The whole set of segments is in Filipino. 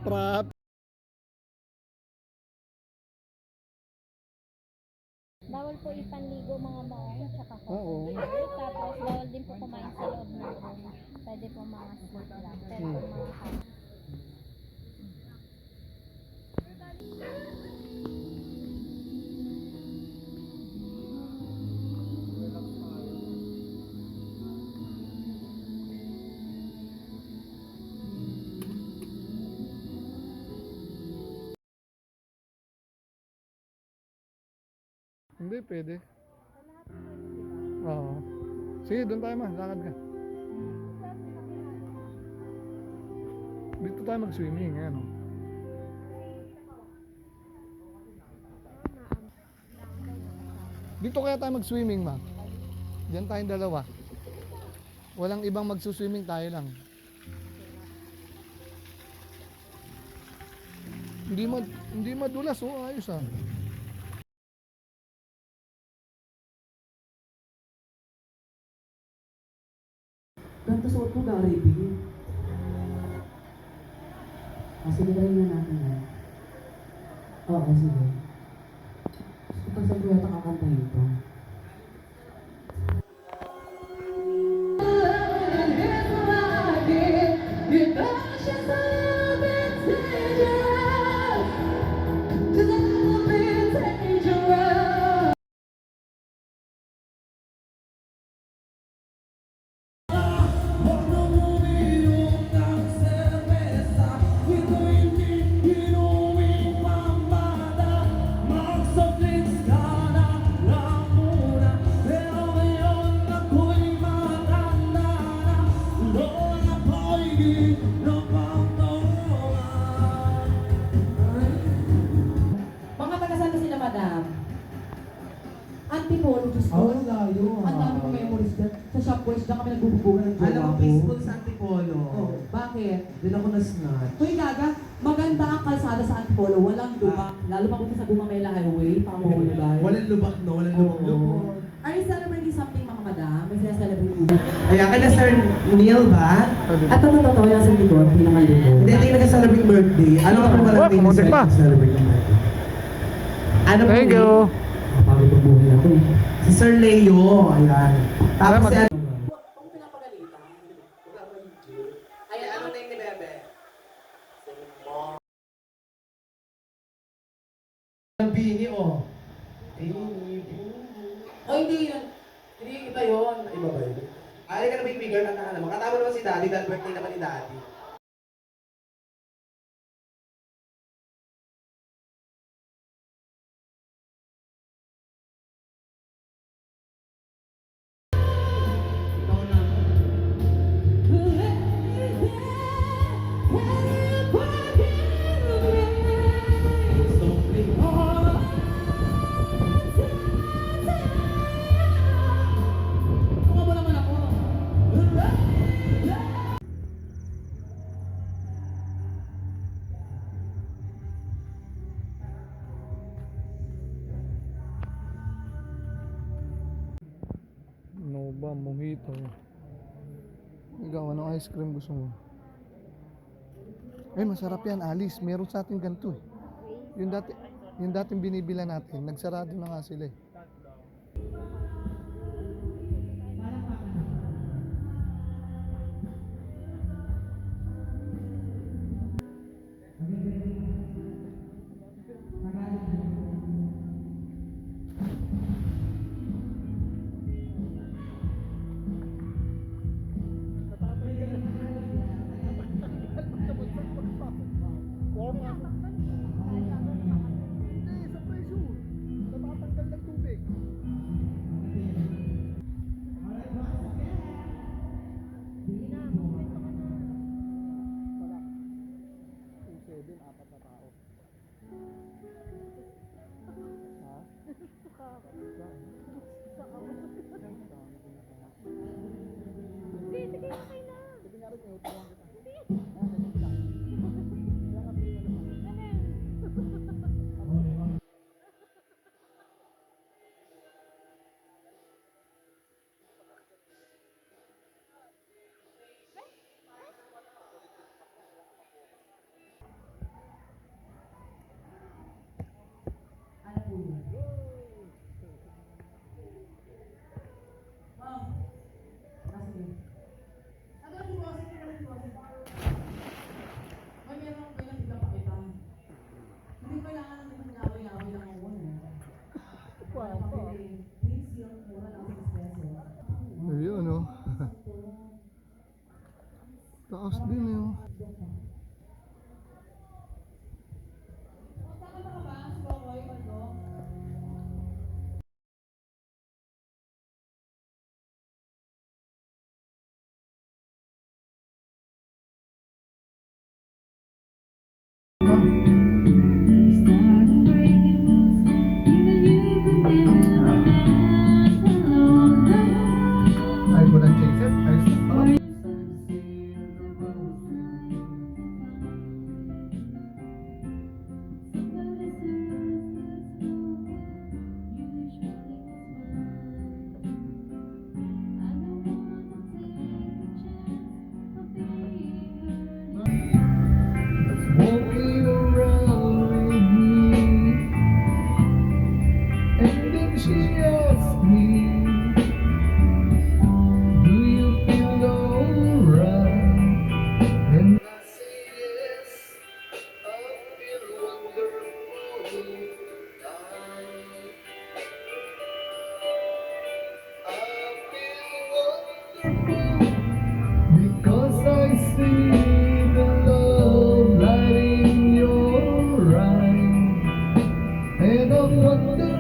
Trap. Bawal po ipanligo mga maong tsaka Oo. tapos bawal din po kumain sa loob ng room. Pwede po mga snack lang. Pero po mga kain. Hindi, pwede. Oo. Sige, doon tayo ma. Lakad ka. Dito tayo mag-swimming. Ayan, oh. Dito kaya tayo mag-swimming, ma. Diyan tayong dalawa. Walang ibang magsuswimming, tayo lang. Hindi madulas, oh. Ayos, ah. Ganito suot mo, Gary B. Sige, try na natin yan. Oo, sige. Kapag saan ko yata kakantahin ito? Mga taga-saan na sila, madam? Antipolo, Diyos ko. Ang layo, Ang dami ko memories dyan. Sa Shopwares, dyan kami nagbububugan ng jowa Alam mo, ko. peaceful sa Antipolo. Oh, bakit? Doon ako na-snatch. Uy, gaga, maganda ang kalsada sa Antipolo, walang lubak. Lalo papunta sa Bumamela Highway, pangamuhulay. Walang lubak, no? Walang lubak-lubak. Are you celebrating something, mga madam? May sinaselebrate mo? Kaya ka na, Sir Neil ba? At totoo yan sa likod, pinakalikod. Hindi, hindi nag-celebrate birthday. Ano ka pong Wah, walang kumuntik pa. celebrate ng birthday? Ano po Thank you. Pagod ang buhay natin eh. Si Sir Leo, ayan. Tapos Salamat. si Kung pinapagalitan, Ay, ano na yung ni Bebe? Bini, oh. o hindi yun. Hindi iba yun. Iba ba yun? Ay, ka na baby girl, kanta ka naman. Katama naman si Daddy, dahil birthday naman ni Daddy. Ikaw na. Don't play. Kuha mo naman ako. Nova, mojito. Ikaw, anong ice cream gusto mo? Eh, masarap yan, Alice. Meron sa atin ganito, eh. Yung dating binibila natin, nagsarado na nga sila, eh. Hindi, sa presyo. Natatanggal ng tubig. Lakas din eh. Oh. Ay, walang chaser. Ayos na pa. Walking around with me, and then she asked me, do you feel alright? And I say yes, I feel wonderful. I feel wonderful because I see the love light in your eyes, and I wonder,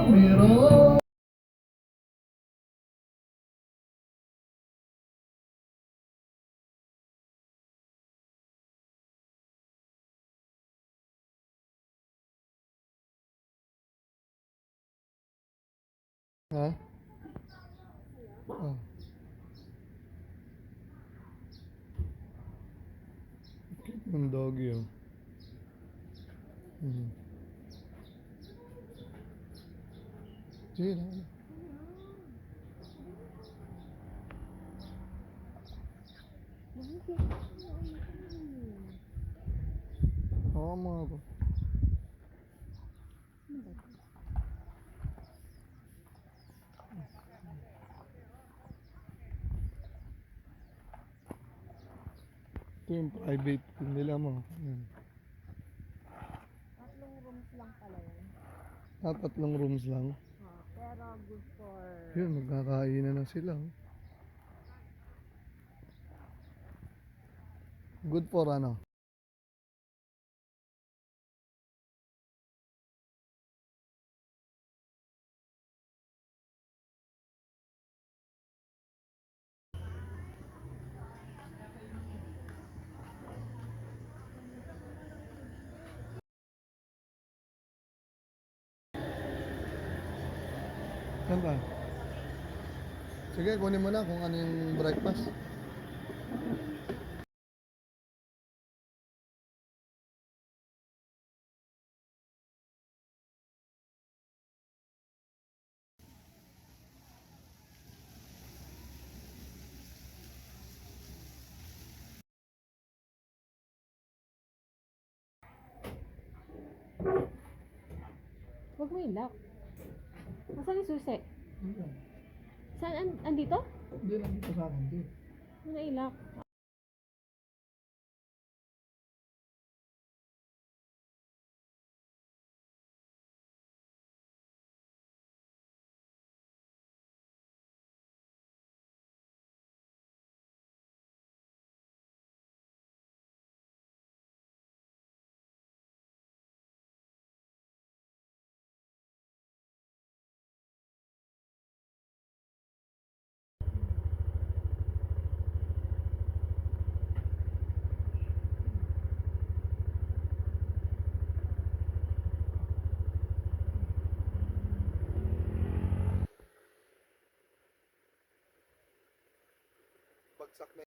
meron. Ha? Oh. Cute ng doggy oh. Mhm. Sige na. Oo mga ko. Ito yung private pool nila mo. Yan. 3 rooms lang pala yun. 3 rooms lang. Pero good for... Yun, magkakainan na sila. Oh. Good for ano? Yan ba? Sige, kunin mo na kung ano yung breakfast. Huwag mo ilak. Nasaan yung susi? Saan? Andito? Hindi lang dito sa akin. Hindi. Ano na ilak? Bagsak na